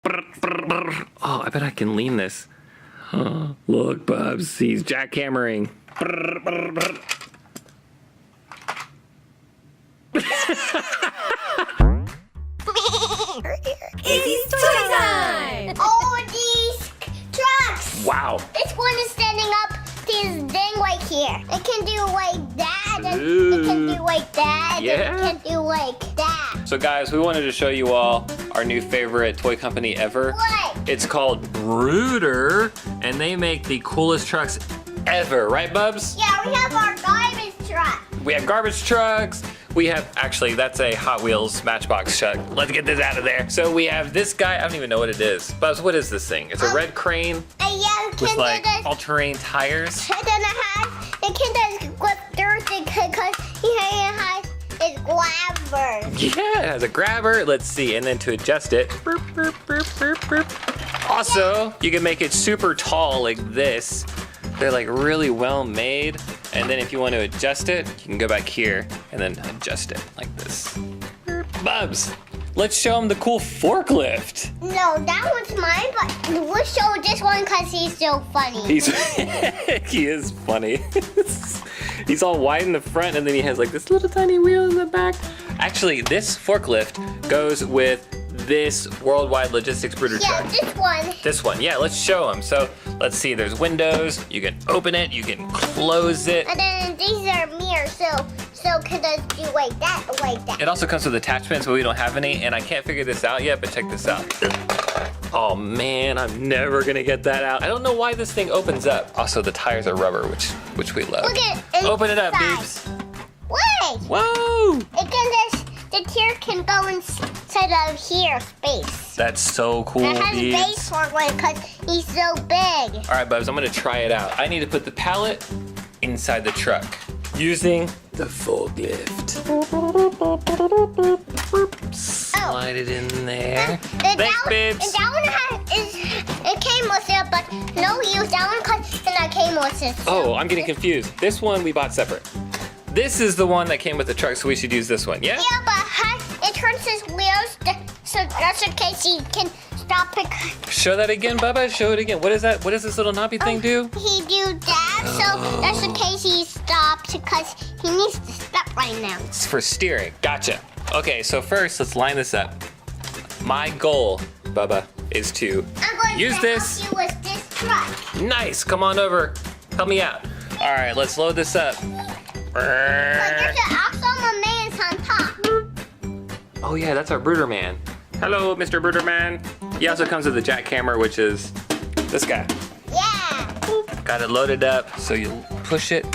Oh, I bet I can lean this. Oh, look, Bubs, he's jackhammering. Izzy's toy time! Oh, these trucks! Wow. This one is standing up this thing right here. It can do like that, and Ooh. it can do like that, Yeah. and it can do like that. So guys, we wanted to show you all our new favorite toy company ever. What? It's called Bruder, and they make the coolest trucks ever, right, Bubs? Yeah, we have our garbage truck. We have garbage trucks. We have, actually, that's a Hot Wheels Matchbox truck. Let's get this out of there. So we have this guy, I don't even know what it is. Buzz, what is this thing? It's a red crane And yeah, it with can like do this. all-terrain tires. And then it can just grip dirt because it has its grabbers. Yeah, it has a grabber. Let's see, and then to adjust it. Burp, burp, burp, burp, burp. Also, you can make it super tall like this. They're like really well made. And then if you want to adjust it, you can go back here and then adjust it like this. Bubs, let's show him the cool forklift. No, that one's mine, but we'll show this one because he's so funny. He is funny. He's all wide in the front and then he has like this little tiny wheel in the back. Actually, this forklift goes with this Worldwide Logistics Bruder Yeah, truck. this one. This one, yeah, let's show them. So let's see, there's windows, you can open it, you can close it. And then these are mirrors, so can I do like that or like that? It also comes with attachments, but we don't have any, and I can't figure this out yet, but check this out. Oh man, I'm never gonna get that out. I don't know why this thing opens up. Also, the tires are rubber, which we love. Look at it. Open it up, inside. babes. Wait! Whoa! It can just, the tier can go inside of here, space. That's so cool, It has babes. space for one because he's so big. All right, Bubs, I'm gonna try it out. I need to put the pallet inside the truck using the forklift. Slide it in there. Thanks, babes. And that one it came with it, but no use that one because that came with it. Oh, I'm getting confused. This one we bought separate. This is the one that came with the truck, so we should use this one, yeah? Yeah, but it turns his wheels, so that's in case he can stop it. Show that again, Bubba. Show it again. What is that? What does this little knoppy thing do? He do that, so that's in case he stops because he needs to stop right now. It's for steering. Gotcha. Okay, so first, let's line this up. My goal, Bubba, is to I'm going use to this. help you with this truck. Nice. Come on over. Help me out. All right, let's load this up. But there's also a man's on top. Oh yeah, that's our Bruder Man. Hello, Mr. Bruder Man. He also comes with a jackhammer, which is this guy. Yeah. Got it loaded up, so you push it,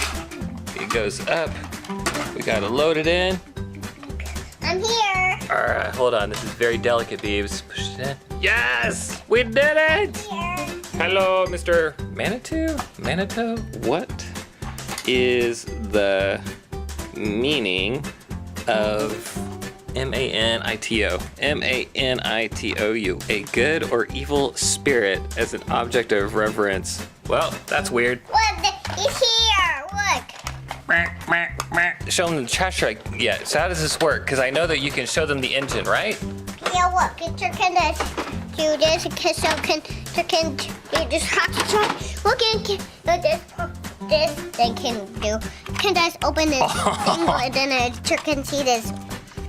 it goes up. We gotta load it in. I'm here. All right, hold on, this is very delicate, Beebs. Push it in. Yes, we did it! Here. Hello, Mr. Manitou? Manitou? What is the meaning of M-A-N-I-T-O? M-A-N-I-T-O-U. A good or evil spirit as an object of reverence. Well, that's weird. Look, he's here. Look. Show them the trash truck. Yeah, so how does this work? Because I know that you can show them the engine, right? Yeah, look. It can just do this. It can you just have to try. Look, this they can do. You can just open this thing and then you can see this.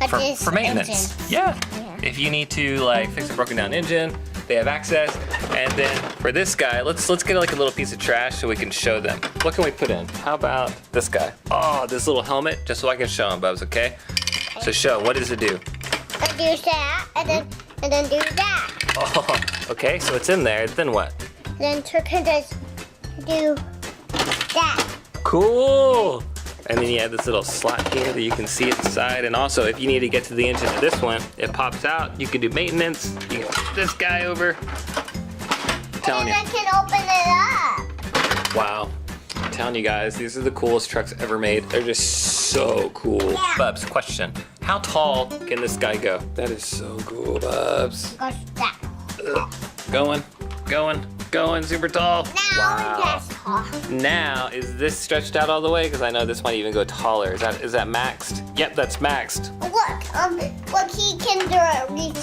For maintenance. Engine. Yeah. Yeah. If you need to like fix a broken down engine, they have access. And then for this guy, let's get like a little piece of trash so we can show them. What can we put in? How about this guy? Oh, this little helmet, just so I can show them, Bubs, okay? So show, what does it do? And do that, and then do that. Oh, okay, so it's in there, then what? Then you can just do that. Cool! And then you have this little slot here that you can see inside. And also, if you need to get to the engine of this one, it pops out. You can do maintenance. You can put this guy over. I'm telling you. And I can open it up. Wow. I'm telling you guys, these are the coolest trucks ever made. They're just so cool. Yeah. Bubs, question. How tall can this guy go? That is so cool, Bubs. Goes that. Ugh. Going super tall. Now that's tall. Now, is this stretched out all the way? Because I know this might even go taller. Is that maxed? Yep, that's maxed. Look, he can reach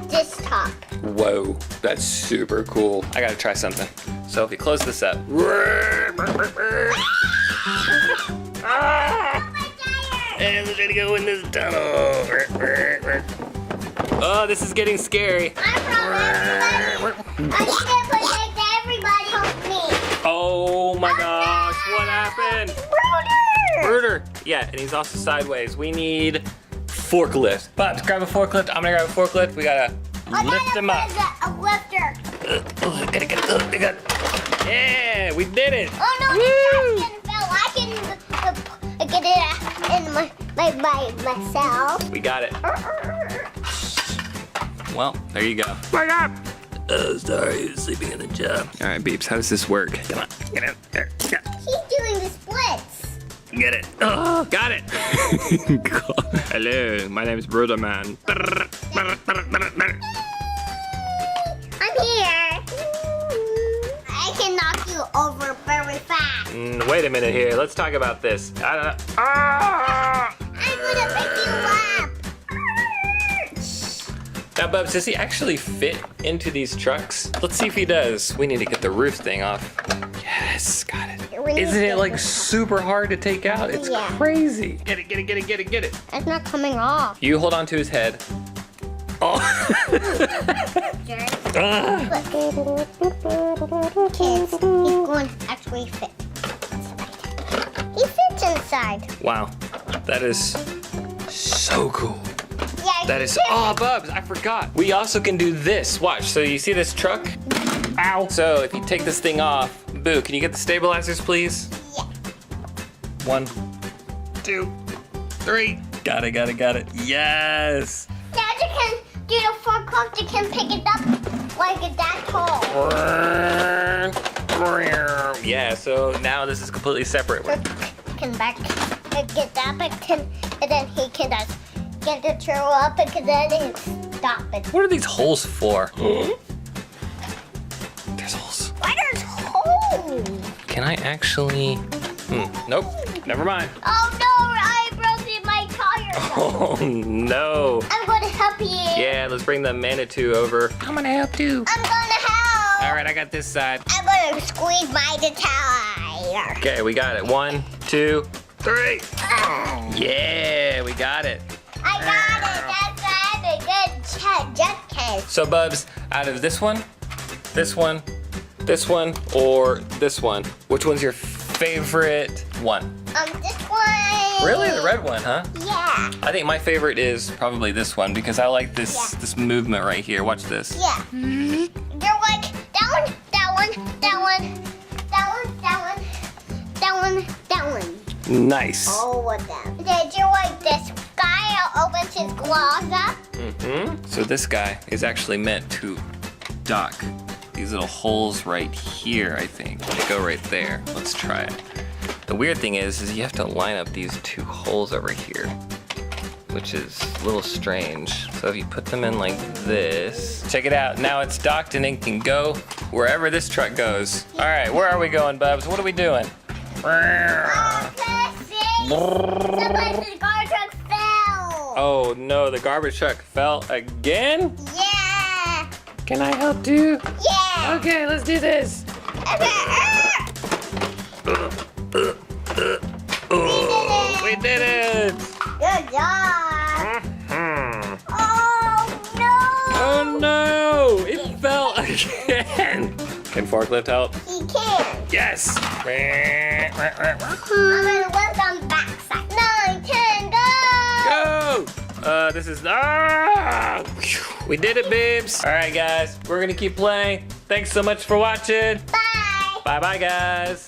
this top. Whoa, that's super cool. I gotta try something. So if you close this up. And we're gonna go in this tunnel. Oh, this is getting scary. I'm from everybody. I can't protect everybody. Help me. Oh my gosh, what happened? Bruder! Yeah, and he's also sideways. We need forklift. Bobs, grab a forklift. I'm gonna grab a forklift. We gotta lift him up. A lifter. Yeah, we did it. Oh no, the trash fell. I can get it in myself. We got it. Well, there you go. Wake up! Oh, sorry, he was sleeping in the job. All right, Beeps, how does this work? Come on, get in there. He's doing the splits. Get it. Oh, got it. Hello, my name is Bruder Man. I'm here. I can knock you over very fast. Wait a minute here. Let's talk about this. I don't know. Ah! I'm gonna pick you up. Now, Bubs, does he actually fit into these trucks? Let's see if he does. We need to get the roof thing off. Yes, got it. Isn't it like super hard to take out? It's crazy. Get it, get it, get it, get it, get it. It's not coming off. You hold on to his head. Oh. Kids, he's going to actually fit. He fits inside. Wow, that is so cool. Yeah, That is, oh, Bubs, I forgot. We also can do this. Watch, so you see this truck? Ow. So if you take this thing off, Boo, can you get the stabilizers, please? Yeah. 1, 2, 3. Got it, got it, got it. Yes. Dad, you can do the forklift. You can pick it up like that tall. Yeah, so now this is completely separate. Can back get that back, and then he can just get the turtle up and then he stop it. What are these holes for? There's holes. Why there's holes? Can I actually? Nope. Never mind. Oh no, I broke my tire. Oh no. I'm going to help you. Yeah, let's bring the Manitou over. I'm gonna help too. I'm going to help. All right, I got this side. I'm going to squeeze the tire. Okay, we got it. 1, 2, 3. Yeah, we got it. I got it. That's why I have a good jet case. So, Bubs, out of this one, this one, this one, or this one, which one's your favorite one? This one. Really, the red one, huh? Yeah. I think my favorite is probably this one because I like this movement right here. Watch this. Yeah. They're like that one, that one, that one, that one, that one, that one, that one. Nice. All of them. Did you like this guy opens his gloves up? So this guy is actually meant to dock these little holes right here, I think. They go right there. Let's try it. The weird thing is you have to line up these 2 holes over here, which is a little strange. So if you put them in like this, check it out. Now it's docked and it can go wherever this truck goes. All right, where are we going, Bubs? What are we doing? Somebody's garbage truck fell. Oh no, the garbage truck fell again? Yeah. Can I help too? Yeah. Okay, let's do this. We did it! Good job. Oh no. Oh no! It fell again! Can forklift help? He can. Yes! I'm gonna work on the backside. 9, 10, go. Go! This is, we did it, babes. All right, guys, we're gonna keep playing. Thanks so much for watching. Bye. Bye-bye, guys.